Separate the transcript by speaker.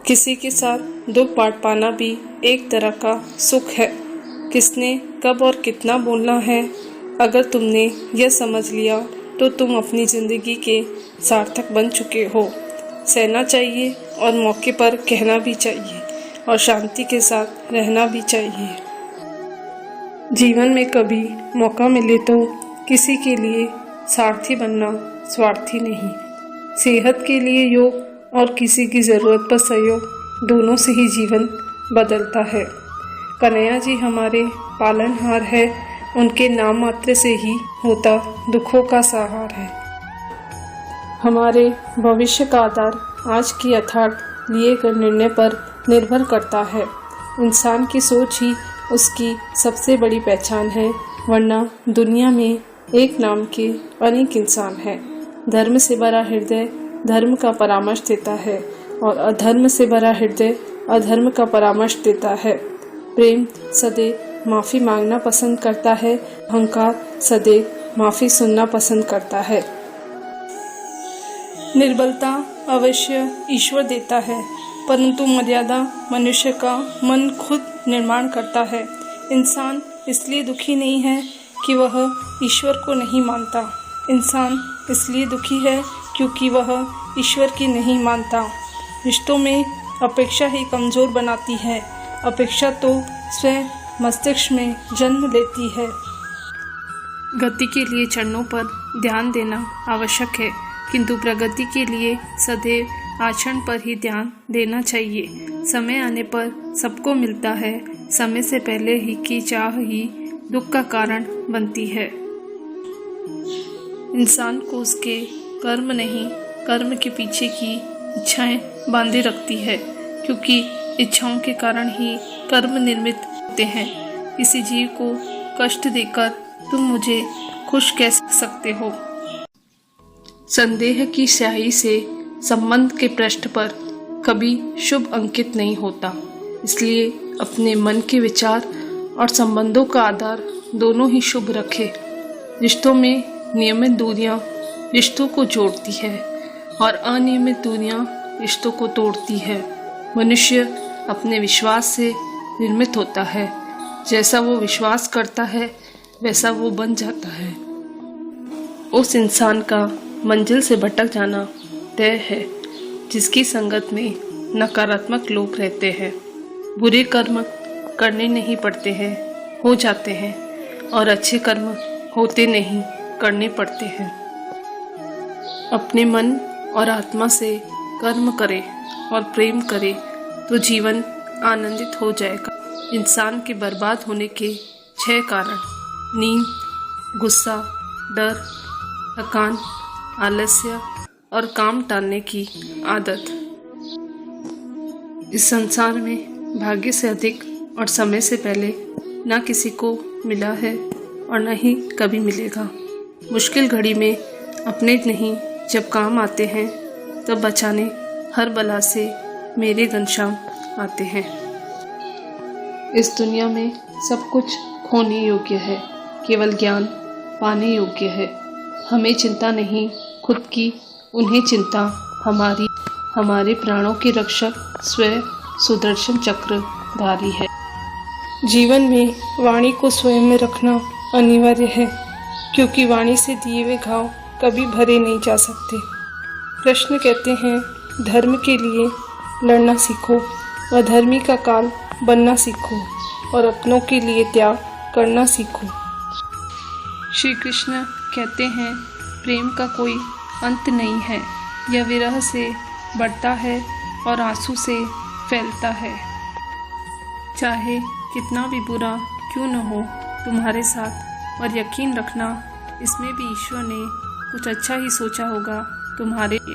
Speaker 1: किसी के साथ दुख बांट पाना भी एक तरह का सुख है। किसने कब और कितना बोलना है, अगर तुमने यह समझ लिया तो तुम अपनी ज़िंदगी के सार्थक बन चुके हो। सहना चाहिए और मौके पर कहना भी चाहिए और शांति के साथ रहना भी चाहिए। जीवन में कभी मौका मिले तो किसी के लिए सारथी बनना स्वार्थी नहीं। सेहत के लिए योग और किसी की ज़रूरत पर सहयोग, दोनों से ही जीवन बदलता है। कन्हैया जी हमारे पालनहार है, उनके नाम मात्र से ही होता दुखों का सहार है। हमारे भविष्य का आधार आज की यथार्थ लिए गए निर्णय पर निर्भर करता है। इंसान की सोच ही उसकी सबसे बड़ी पहचान है, वरना दुनिया में एक नाम के अनेक इंसान हैं। धर्म से भरा हृदय धर्म का परामर्श देता है और अधर्म से भरा हृदय अधर्म का परामर्श देता है। प्रेम सदैव माफ़ी मांगना पसंद करता है, अहंकार सदैव माफ़ी सुनना पसंद करता है। निर्बलता अवश्य ईश्वर देता है, परंतु मर्यादा मनुष्य का मन खुद निर्माण करता है। इंसान इसलिए दुखी नहीं है कि वह ईश्वर को नहीं मानता, इंसान इसलिए दुखी है क्योंकि वह ईश्वर की नहीं मानता। रिश्तों में अपेक्षा ही कमज़ोर बनाती है। अपेक्षा तो स्वयं मस्तिष्क में जन्म लेती है। गति के लिए चरणों पर ध्यान देना आवश्यक है, किंतु प्रगति के लिए सदैव आचरण पर ही ध्यान देना चाहिए। समय आने पर सबको मिलता है, समय से पहले ही की चाह ही दुख का कारण बनती है। इंसान को उसके कर्म नहीं, कर्म के पीछे की इच्छाएं बांधे रखती है, क्योंकि इच्छाओं के कारण ही कर्म निर्मित होते हैं। किसी जीव को कष्ट देकर तुम मुझे खुश कह सकते हो। संदेह की स्याही से संबंध के पृष्ठ पर कभी शुभ अंकित नहीं होता, इसलिए अपने मन के विचार और संबंधों का आधार दोनों ही शुभ रखें। रिश्तों में नियमित दूरियां रिश्तों को जोड़ती है और अनियमित दूरियां रिश्तों को तोड़ती है। मनुष्य अपने विश्वास से निर्मित होता है, जैसा वो विश्वास करता है वैसा वो बन जाता है। उस इंसान का मंजिल से भटक जाना तय है जिसकी संगत में नकारात्मक लोग रहते हैं। बुरे कर्म करने नहीं पड़ते हैं, हो जाते हैं, और अच्छे कर्म होते नहीं, करने पड़ते हैं। अपने मन और आत्मा से कर्म करें और प्रेम करें तो जीवन आनंदित हो जाएगा। इंसान के बर्बाद होने के 6 कारण: नींद, गुस्सा, डर, थकान, आलस्य और काम टालने की आदत। इस संसार में भाग्य से अधिक और समय से पहले ना किसी को मिला है और न ही कभी मिलेगा। मुश्किल घड़ी में अपने नहीं जब काम आते हैं, तब बचाने हर बला से मेरे घनश्याम आते हैं। इस दुनिया में सब कुछ खोने योग्य है, केवल ज्ञान पाने योग्य है। हमें चिंता नहीं खुद की, उन्हें चिंता हमारी। हमारे प्राणों के रक्षक स्वयं सुदर्शन चक्रधारी है। जीवन में वाणी को स्वयं में रखना अनिवार्य है, क्योंकि वाणी से दिए हुए घाव कभी भरे नहीं जा सकते। कृष्ण कहते हैं, धर्म के लिए लड़ना सीखो, अधर्मी का काल बनना सीखो और अपनों के लिए त्याग करना सीखो। श्री कृष्ण कहते हैं, प्रेम का कोई अंत नहीं है, यह विरह से बढ़ता है और आंसू से फैलता है। चाहे कितना भी बुरा क्यों न हो तुम्हारे साथ, और यकीन रखना इसमें भी ईश्वर ने कुछ अच्छा ही सोचा होगा तुम्हारे लिए।